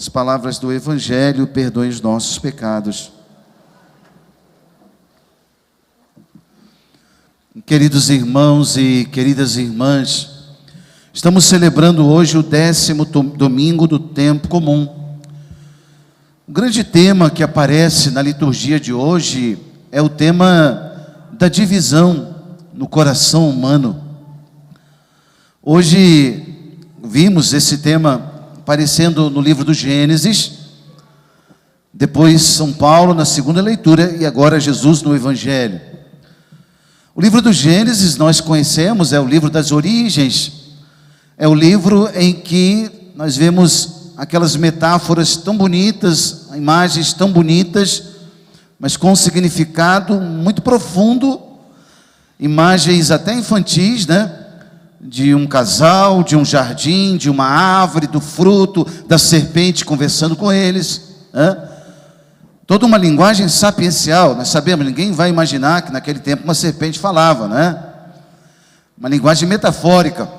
as palavras do Evangelho, perdoe os nossos pecados. Queridos irmãos e queridas irmãs, estamos celebrando hoje o 10º domingo do tempo comum. O grande tema que aparece na liturgia de hoje é o tema da divisão no coração humano. Hoje vimos esse tema aparecendo no livro do Gênesis, depois São Paulo na segunda leitura e agora Jesus no Evangelho. O livro do Gênesis nós conhecemos, é o livro das origens, é o livro em que nós vemos aquelas metáforas tão bonitas, imagens tão bonitas, mas com um significado muito profundo, imagens até infantis, né? De um casal, de um jardim, de uma árvore, do fruto, da serpente conversando com eles, né? Toda uma linguagem sapiencial, nós sabemos, ninguém vai imaginar que naquele tempo uma serpente falava, né? Uma linguagem metafórica.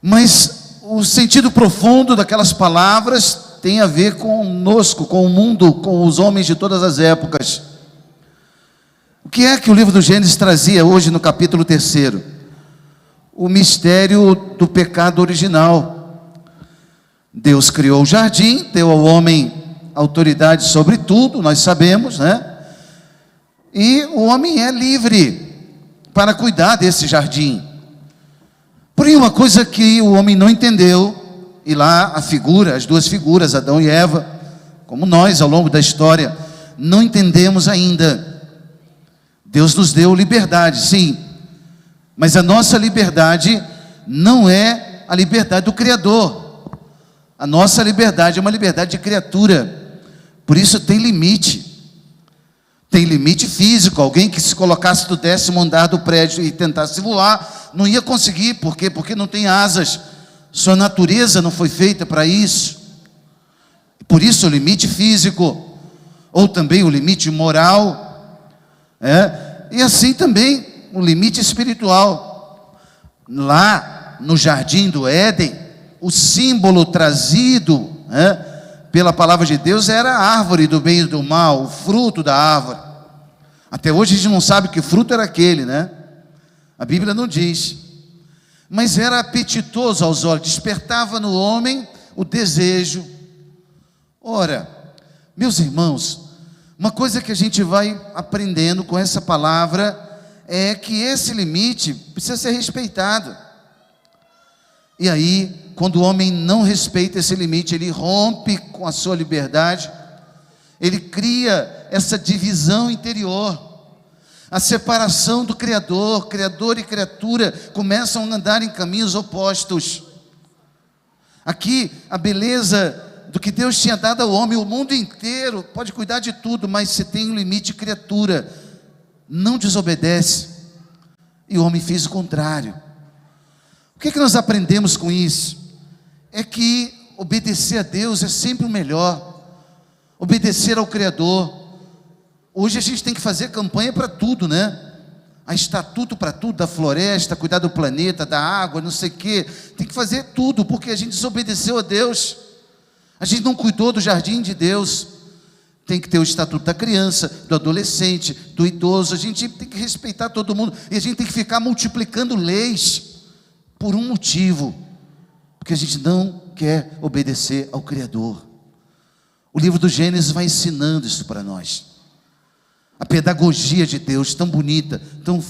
Mas o sentido profundo daquelas palavras tem a ver conosco, com o mundo, com os homens de todas as épocas. O que é que o livro do Gênesis trazia hoje no capítulo 3º? O mistério do pecado original. Deus criou o jardim, deu ao homem autoridade sobre tudo, nós sabemos, né? E o homem é livre para cuidar desse jardim. Porém, uma coisa que o homem não entendeu, e lá a figura, as duas figuras, Adão e Eva, como nós ao longo da história, não entendemos ainda. Deus nos deu liberdade, sim, mas a nossa liberdade não é a liberdade do Criador. A nossa liberdade é uma liberdade de criatura. Por isso tem limite. Tem limite físico. Alguém que se colocasse do 10º andar do prédio e tentasse voar, não ia conseguir. Por quê? Porque não tem asas. Sua natureza não foi feita para isso. Por isso o limite físico. Ou também o limite moral. E assim também o limite espiritual. Lá no jardim do Éden, o símbolo trazido pela palavra de Deus era a árvore do bem e do mal, o fruto da árvore. Até hoje a gente não sabe que fruto era aquele, né? A Bíblia não diz. Mas era apetitoso aos olhos, despertava no homem o desejo. Ora, meus irmãos, uma coisa que a gente vai aprendendo com essa palavra é que esse limite precisa ser respeitado. E aí, quando o homem não respeita esse limite, ele rompe com a sua liberdade, ele cria essa divisão interior, a separação do Criador. Criador e criatura começam a andar em caminhos opostos. Aqui, a beleza do que Deus tinha dado ao homem, o mundo inteiro pode cuidar de tudo, mas se tem um limite, criatura não desobedece, e o homem fez o contrário. O que nós aprendemos com isso? É que obedecer a Deus é sempre o melhor, obedecer ao Criador. Hoje a gente tem que fazer campanha para tudo, né? Há estatuto para tudo, da floresta, cuidar do planeta, da água, não sei o quê. Tem que fazer tudo, porque a gente desobedeceu a Deus. A gente não cuidou do jardim de Deus. Tem que ter o estatuto da criança, do adolescente, do idoso. A gente tem que respeitar todo mundo. E a gente tem que ficar multiplicando leis por um motivo, porque a gente não quer obedecer ao Criador. O livro do Gênesis vai ensinando isso para nós. A pedagogia de Deus, tão bonita, tão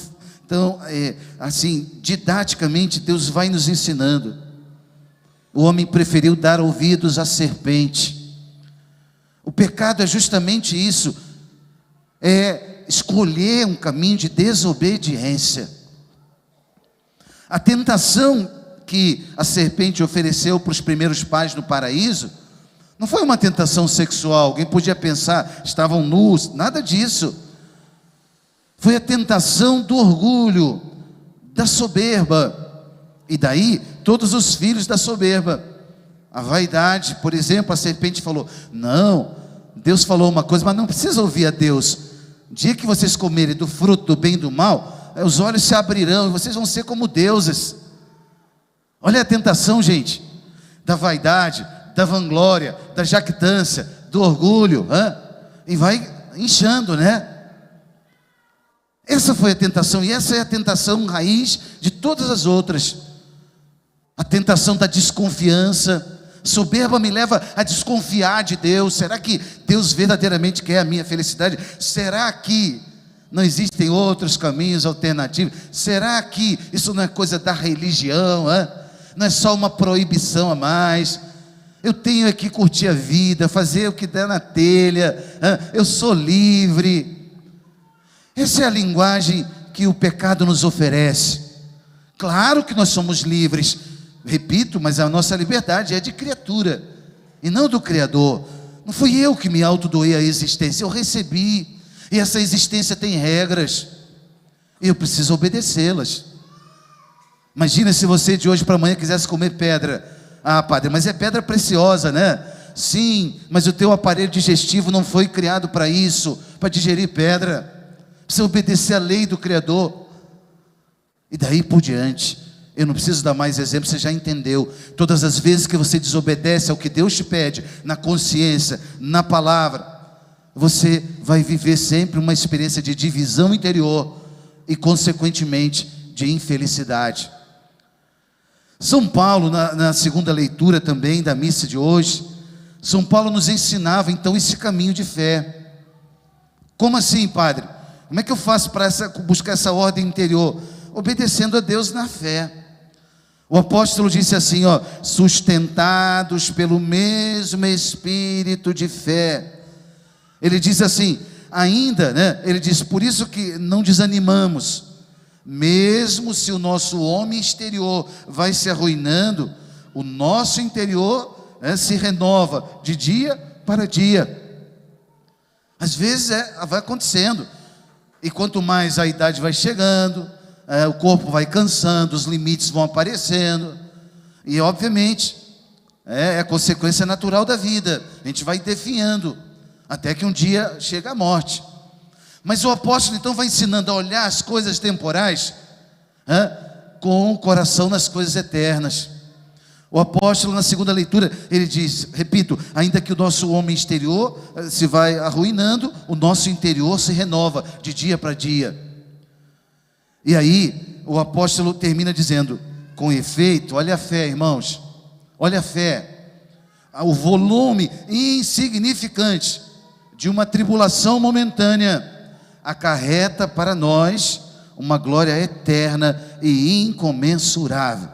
assim, didaticamente, Deus vai nos ensinando. O homem preferiu dar ouvidos à serpente. O pecado é justamente isso, é escolher um caminho de desobediência. A tentação que a serpente ofereceu para os primeiros pais no paraíso, não foi uma tentação sexual. Alguém podia pensar, estavam nus, nada disso. Foi a tentação do orgulho, da soberba, e daí todos os filhos da soberba. A vaidade, por exemplo, a serpente falou, não, Deus falou uma coisa, mas não precisa ouvir a Deus. O dia que vocês comerem do fruto do bem e do mal, os olhos se abrirão e vocês vão ser como deuses. Olha a tentação, gente, da vaidade, da vanglória, da jactância, do orgulho, e vai inchando, né? Essa foi a tentação, e essa é a tentação raiz de todas as outras. A tentação da desconfiança. Soberba me leva a desconfiar de Deus. Será que Deus verdadeiramente quer a minha felicidade? Será que não existem outros caminhos alternativos? Será que isso não é coisa da religião? Não é só uma proibição a mais? Eu tenho que curtir a vida, fazer o que der na telha, eu sou livre. Essa é a linguagem que o pecado nos oferece. Claro que nós somos livres, repito, mas a nossa liberdade é de criatura e não do Criador. Não fui eu que me autodoei a existência, eu recebi, e essa existência tem regras, e eu preciso obedecê-las. Imagina se você de hoje para amanhã quisesse comer pedra. Ah, padre, mas é pedra preciosa, né? Sim, mas o teu aparelho digestivo não foi criado para isso, para digerir pedra. Precisa obedecer a lei do Criador. E daí por diante, eu não preciso dar mais exemplo, você já entendeu. Todas as vezes que você desobedece ao que Deus te pede, na consciência, na palavra, você vai viver sempre uma experiência de divisão interior e consequentemente de infelicidade. São Paulo, na segunda leitura também da missa de hoje, São Paulo nos ensinava então esse caminho de fé. Como assim, padre? Como é que eu faço para buscar essa ordem interior? Obedecendo a Deus na fé. O apóstolo disse assim, sustentados pelo mesmo espírito de fé. Ele diz assim, ainda, né? Ele diz, por isso que não desanimamos, mesmo se o nosso homem exterior vai se arruinando, o nosso interior se renova de dia para dia. Às vezes vai acontecendo, e quanto mais a idade vai chegando, o corpo vai cansando, os limites vão aparecendo, e obviamente é a consequência natural da vida, a gente vai definhando, até que um dia chega a morte. Mas o apóstolo então vai ensinando a olhar as coisas temporais com o coração nas coisas eternas. O apóstolo na segunda leitura, ele diz, repito, ainda que o nosso homem exterior se vai arruinando, o nosso interior se renova de dia para dia. E aí, o apóstolo termina dizendo, com efeito, olha a fé, irmãos, olha a fé, o volume insignificante de uma tribulação momentânea acarreta para nós uma glória eterna e incomensurável.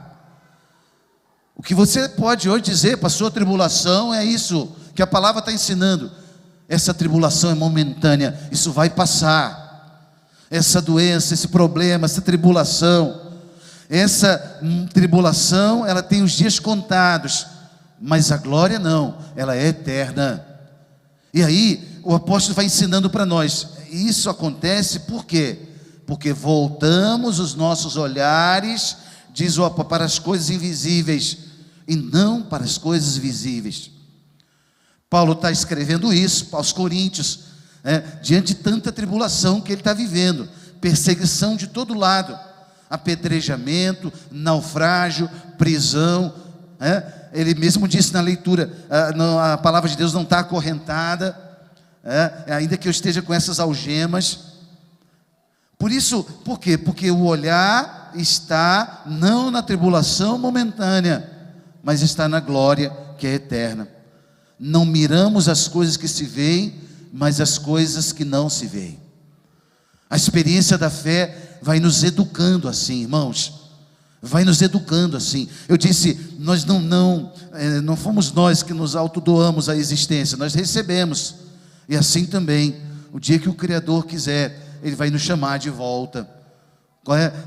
O que você pode hoje dizer para a sua tribulação é isso que a palavra está ensinando. Essa tribulação é momentânea, isso vai passar. Essa doença, esse problema, essa tribulação, ela tem os dias contados, mas a glória não, ela é eterna. E aí, o apóstolo vai ensinando para nós, isso acontece por quê? Porque voltamos os nossos olhares, diz o apóstolo, para as coisas invisíveis, e não para as coisas visíveis. Paulo está escrevendo isso aos Coríntios, diante de tanta tribulação que ele está vivendo, perseguição de todo lado, apedrejamento, naufrágio, prisão, ele mesmo disse na leitura, a palavra de Deus não está acorrentada, ainda que eu esteja com essas algemas. Por isso, por quê? Porque o olhar está não na tribulação momentânea, mas está na glória que é eterna. Não miramos as coisas que se veem, mas as coisas que não se veem. A experiência da fé vai nos educando assim, irmãos, vai nos educando assim. Eu disse, nós não fomos nós que nos autodoamos a existência, nós recebemos, e assim também, o dia que o Criador quiser, Ele vai nos chamar de volta.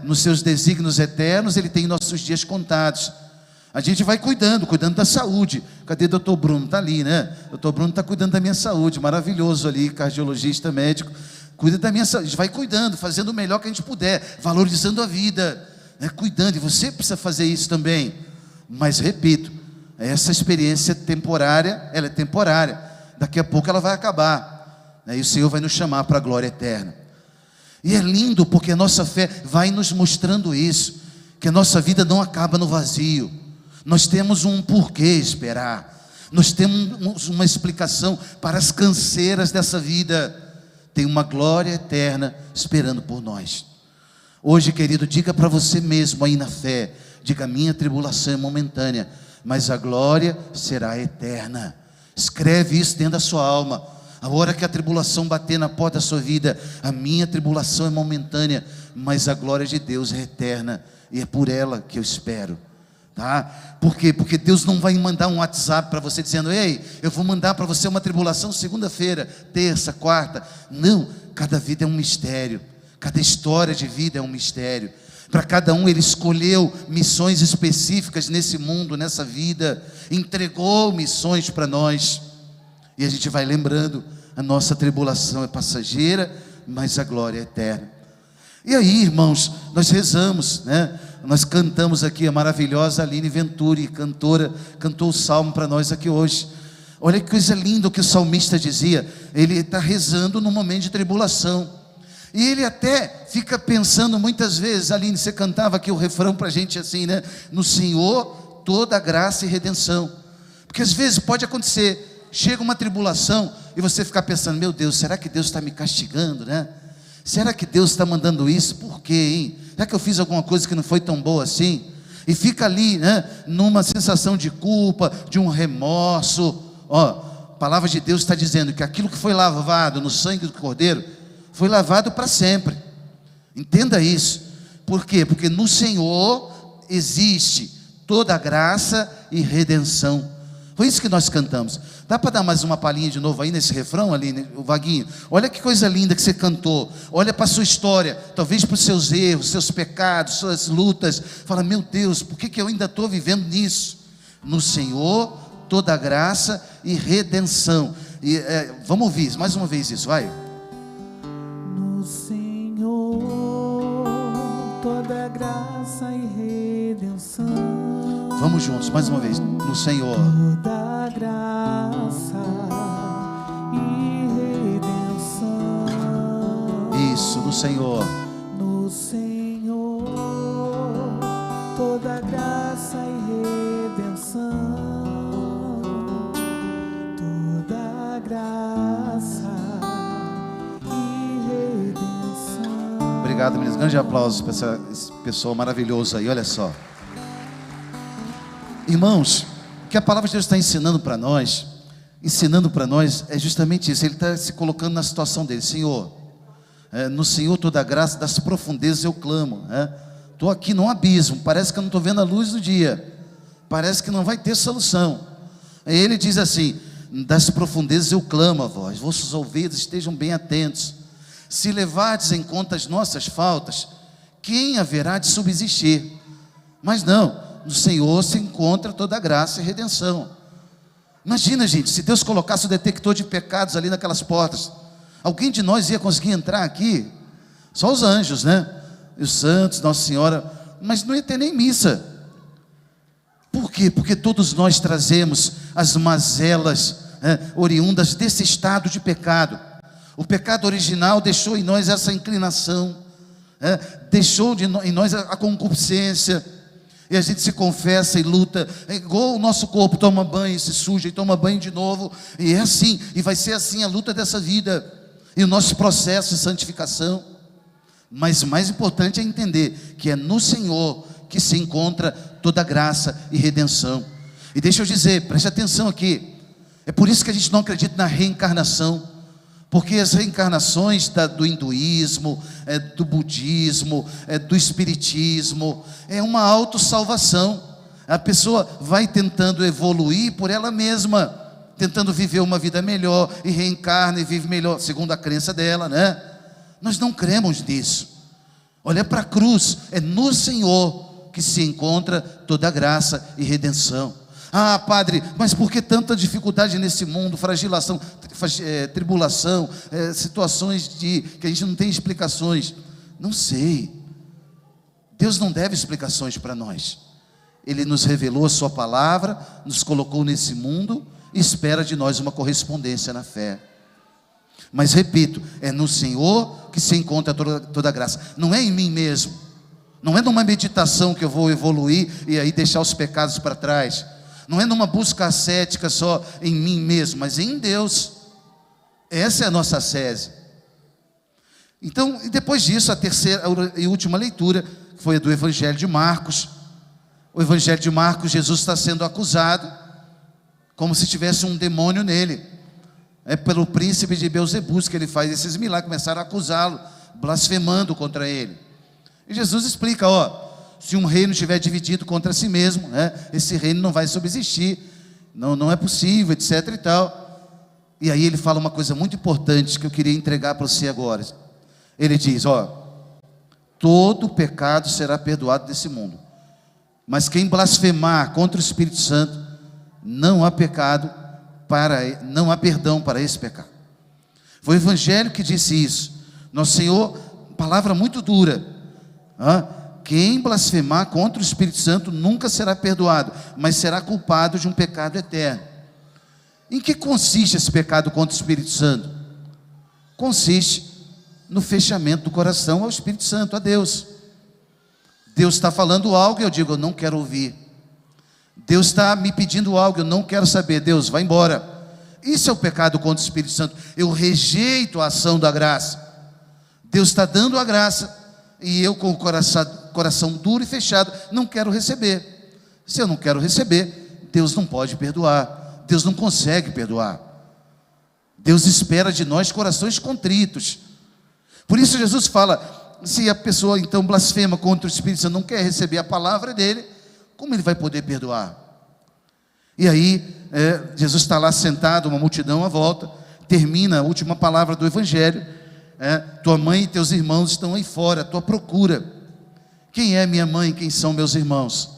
Nos seus desígnios eternos, Ele tem nossos dias contados. A gente vai cuidando da saúde. Cadê doutor Bruno? Está ali, né? Doutor Bruno está cuidando da minha saúde, maravilhoso ali, cardiologista, médico. Cuida da minha saúde, a gente vai cuidando, fazendo o melhor que a gente puder, valorizando a vida, cuidando, e você precisa fazer isso também. Mas repito, essa experiência temporária, ela é temporária, daqui a pouco ela vai acabar, e o Senhor vai nos chamar para a glória eterna. E é lindo porque a nossa fé vai nos mostrando isso, que a nossa vida não acaba no vazio. Nós temos um porquê esperar. Nós temos uma explicação para as canseiras dessa vida. Tem uma glória eterna esperando por nós. Hoje, querido, diga para você mesmo aí na fé, diga: a minha tribulação é momentânea, mas a glória será eterna. Escreve isso dentro da sua alma. A hora que a tribulação bater na porta da sua vida, a minha tribulação é momentânea, mas a glória de Deus é eterna, e é por ela que eu espero. Tá? Por quê? Porque Deus não vai mandar um WhatsApp para você dizendo: ei, eu vou mandar para você uma tribulação segunda-feira, terça, quarta. Não, cada vida é um mistério, cada história de vida é um mistério. Para cada um Ele escolheu missões específicas nesse mundo, nessa vida, entregou missões para nós, e a gente vai lembrando: a nossa tribulação é passageira, mas a glória é eterna. E aí, irmãos, nós rezamos, né? Nós cantamos aqui, a maravilhosa Aline Venturi, cantora, cantou o salmo para nós aqui hoje. Olha que coisa linda o que o salmista dizia. Ele está rezando num momento de tribulação, e ele até fica pensando muitas vezes. Aline, você cantava aqui o refrão para a gente assim, né? No Senhor toda graça e redenção. Porque às vezes pode acontecer, chega uma tribulação e você fica pensando: meu Deus, será que Deus está me castigando, né? Será que Deus está mandando isso? Por quê, hein? Será que eu fiz alguma coisa que não foi tão boa assim? E fica ali, né, numa sensação de culpa, de um remorso. Ó, a palavra de Deus está dizendo que aquilo que foi lavado no sangue do Cordeiro foi lavado para sempre. Entenda isso. Por quê? Porque no Senhor existe toda a graça e redenção. Foi isso que nós cantamos. Dá para dar mais uma palhinha de novo aí nesse refrão ali, o Vaguinho? Olha que coisa linda que você cantou. Olha para a sua história, talvez para os seus erros, seus pecados, suas lutas. Fala: meu Deus, por que eu ainda estou vivendo nisso? No Senhor toda graça e redenção. E, vamos ouvir mais uma vez isso, vai. No Senhor toda graça e redenção. Vamos juntos, mais uma vez. No Senhor toda graça e redenção. Isso, no Senhor. No Senhor toda graça e redenção. Toda graça e redenção. Obrigado, meninas. Grande aplauso para esse pessoal maravilhoso aí. Olha só, irmãos, o que a palavra de Deus está ensinando para nós é justamente isso. Ele está se colocando na situação dele. Senhor, no Senhor toda a graça, das profundezas eu clamo. Estou aqui num abismo, parece que eu não estou vendo a luz do dia, parece que não vai ter solução. Aí ele diz assim: das profundezas eu clamo a vós, vossos ouvidos estejam bem atentos. Se levardes em conta as nossas faltas, quem haverá de subsistir? Mas não, no Senhor se encontra toda a graça e redenção. Imagina, gente, se Deus colocasse o detector de pecados ali naquelas portas, alguém de nós ia conseguir entrar aqui? Só os anjos, né? E os santos, Nossa Senhora, mas não ia ter nem missa. Por quê? Porque todos nós trazemos as mazelas oriundas desse estado de pecado. O pecado original deixou em nós essa inclinação, deixou em nós a concupiscência. E a gente se confessa e luta, é igual o nosso corpo toma banho, se suja e toma banho de novo, e é assim, e vai ser assim a luta dessa vida, e o nosso processo de santificação. Mas o mais importante é entender que é no Senhor que se encontra toda a graça e redenção. E deixa eu dizer, preste atenção aqui, é por isso que a gente não acredita na reencarnação. Porque as reencarnações do hinduísmo, do budismo, do espiritismo, é uma autossalvação. A pessoa vai tentando evoluir por ela mesma, tentando viver uma vida melhor, e reencarna e vive melhor, segundo a crença dela, né? Nós não cremos nisso. Olha para a cruz, é no Senhor que se encontra toda a graça e redenção. Ah, padre, mas por que tanta dificuldade nesse mundo? Fragilação, tribulação, situações que a gente não tem explicações. Não sei. Deus não deve explicações para nós. Ele nos revelou a sua palavra, nos colocou nesse mundo e espera de nós uma correspondência na fé. Mas repito, é no Senhor que se encontra toda a graça. Não é em mim mesmo. Não é numa meditação que eu vou evoluir e aí deixar os pecados para trás. Não é numa busca ascética só em mim mesmo, mas em Deus. Essa é a nossa ascese. Então, e depois disso, a terceira e última leitura foi a do Evangelho de Marcos. O Evangelho de Marcos, Jesus está sendo acusado, como se tivesse um demônio nele. É pelo príncipe de Beelzebus que ele faz esses milagres, começaram a acusá-lo, blasfemando contra ele. E Jesus explica, se um reino estiver dividido contra si mesmo, esse reino não vai subsistir, não é possível, etc e tal. E aí ele fala uma coisa muito importante que eu queria entregar para você agora. Ele diz, todo pecado será perdoado desse mundo, mas quem blasfemar contra o Espírito Santo, não há perdão para esse pecado. Foi o Evangelho que disse isso. Nosso Senhor, palavra muito dura, quem blasfemar contra o Espírito Santo nunca será perdoado, mas será culpado de um pecado eterno. Em que consiste esse pecado contra o Espírito Santo? Consiste no fechamento do coração ao Espírito Santo, a Deus. Deus está falando algo e eu digo, eu não quero ouvir. Deus está me pedindo algo, eu não quero saber. Deus, vai embora. Isso é o pecado contra o Espírito Santo. Eu rejeito a ação da graça. Deus está dando a graça e eu com o coração duro e fechado não quero receber. Se eu não quero receber, Deus não pode perdoar. Deus não consegue perdoar. Deus espera de nós corações contritos. Por isso Jesus fala, se a pessoa então blasfema contra o Espírito Santo, não quer receber a palavra dele, como ele vai poder perdoar? E aí, Jesus está lá sentado, uma multidão à volta, termina a última palavra do Evangelho, tua mãe e teus irmãos estão aí fora, à tua procura. Quem é minha mãe, quem são meus irmãos?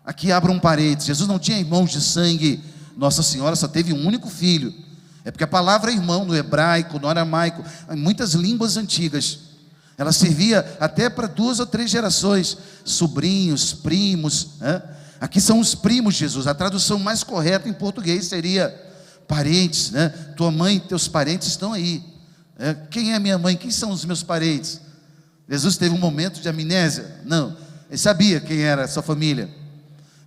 Aqui abra um parênteses, Jesus não tinha irmãos de sangue, Nossa Senhora só teve um único filho. É porque a palavra irmão no hebraico, no aramaico, em muitas línguas antigas, ela servia até para 2 ou 3 gerações, sobrinhos, primos. Aqui são os primos de Jesus. A tradução mais correta em português seria parentes, tua mãe e teus parentes estão aí. Quem é minha mãe? Quem são os meus parentes? Jesus teve um momento de amnésia? Não, ele sabia quem era a sua família,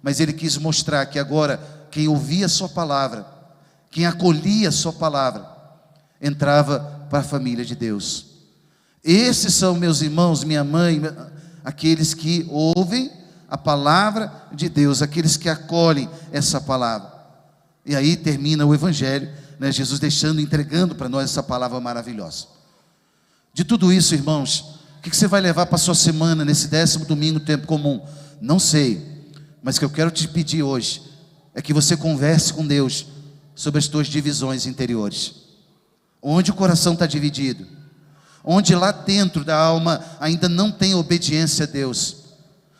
mas ele quis mostrar que agora quem ouvia a sua palavra, quem acolhia a sua palavra, entrava para a família de Deus. Esses são meus irmãos, minha mãe, aqueles que ouvem a palavra de Deus, aqueles que acolhem essa palavra. E aí termina o Evangelho, Jesus entregando para nós essa palavra maravilhosa. De tudo isso, irmãos, o que você vai levar para a sua semana, nesse 10º domingo do tempo comum? Não sei, mas o que eu quero te pedir hoje, é que você converse com Deus, sobre as tuas divisões interiores, onde o coração está dividido, onde lá dentro da alma ainda não tem obediência a Deus,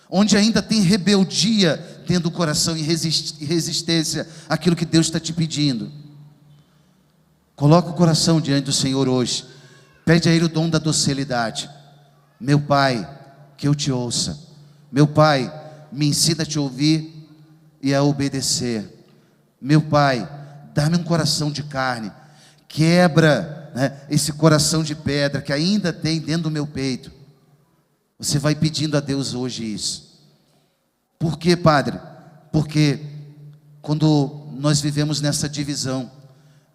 onde ainda tem rebeldia dentro do coração e resistência àquilo que Deus está te pedindo. Coloca o coração diante do Senhor hoje, pede a Ele o dom da docilidade. Meu Pai, que eu te ouça. Meu Pai, me ensina a te ouvir e a obedecer. Meu Pai, dá-me um coração de carne, quebra esse coração de pedra que ainda tem dentro do meu peito. Você vai pedindo a Deus hoje isso. Por quê, Padre? Porque quando nós vivemos nessa divisão,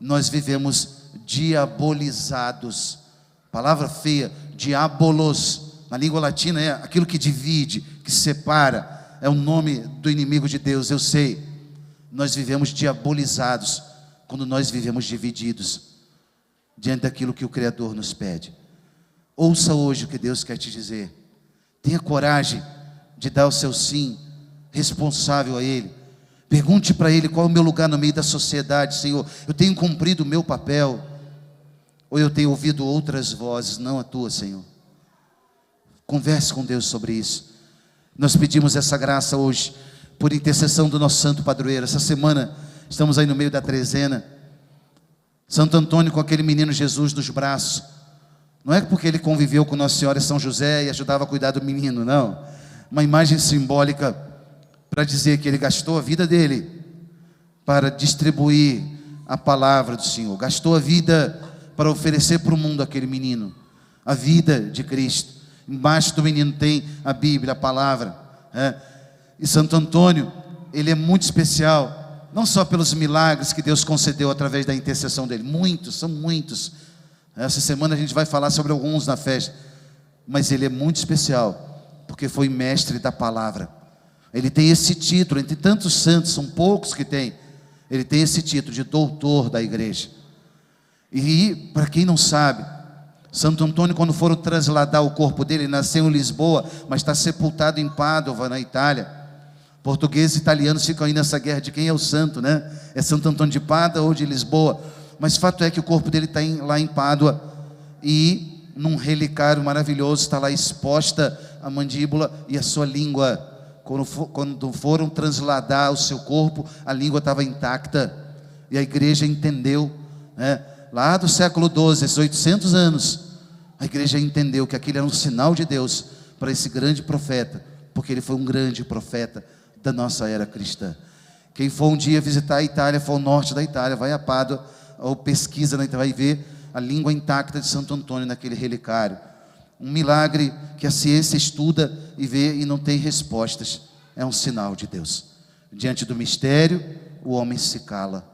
nós vivemos diabolizados. Palavra feia, diabolos, na língua latina é aquilo que divide, que separa, é o nome do inimigo de Deus, eu sei. Nós vivemos diabolizados quando nós vivemos divididos diante daquilo que o Criador nos pede. Ouça hoje o que Deus quer te dizer. Tenha coragem de dar o seu sim responsável a Ele. Pergunte para Ele qual é o meu lugar no meio da sociedade. Senhor, eu tenho cumprido o meu papel, ou eu tenho ouvido outras vozes, não a tua, Senhor? Converse com Deus sobre isso. Nós pedimos essa graça hoje, por intercessão do nosso santo padroeiro. Essa semana estamos aí no meio da trezena. Santo Antônio com aquele menino Jesus nos braços. Não é porque ele conviveu com Nossa Senhora e São José e ajudava a cuidar do menino, não. Uma imagem simbólica para dizer que ele gastou a vida dele para distribuir a palavra do Senhor. Gastou a vida para oferecer para o mundo aquele menino, a vida de Cristo. Embaixo do menino tem a Bíblia, a palavra. E Santo Antônio, ele é muito especial, não só pelos milagres que Deus concedeu através da intercessão dele, muitos, são muitos. Essa semana a gente vai falar sobre alguns na festa, mas ele é muito especial, porque foi mestre da palavra. Ele tem esse título, entre tantos santos, são poucos que tem, ele tem esse título de doutor da igreja. E para quem não sabe, Santo Antônio, quando foram trasladar o corpo dele, ele nasceu em Lisboa, mas está sepultado em Pádua, na Itália. Portugueses e italianos ficam aí nessa guerra de quem é o santo, né? É Santo Antônio de Pádua ou de Lisboa? Mas fato é que o corpo dele está lá em Pádua, e num relicário maravilhoso está lá exposta a mandíbula e a sua língua. Quando foram trasladar o seu corpo, a língua estava intacta, e a igreja entendeu, né? Lá do século XII, esses 800 anos, a igreja entendeu que aquilo era um sinal de Deus para esse grande profeta, porque ele foi um grande profeta da nossa era cristã. Quem for um dia visitar a Itália, for ao norte da Itália, vai a Pádua, ou pesquisa na Itália, vai ver a língua intacta de Santo Antônio naquele relicário. Um milagre que a ciência estuda e vê e não tem respostas. É um sinal de Deus. Diante do mistério, o homem se cala.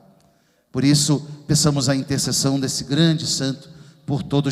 Por isso, peçamos a intercessão desse grande santo por todos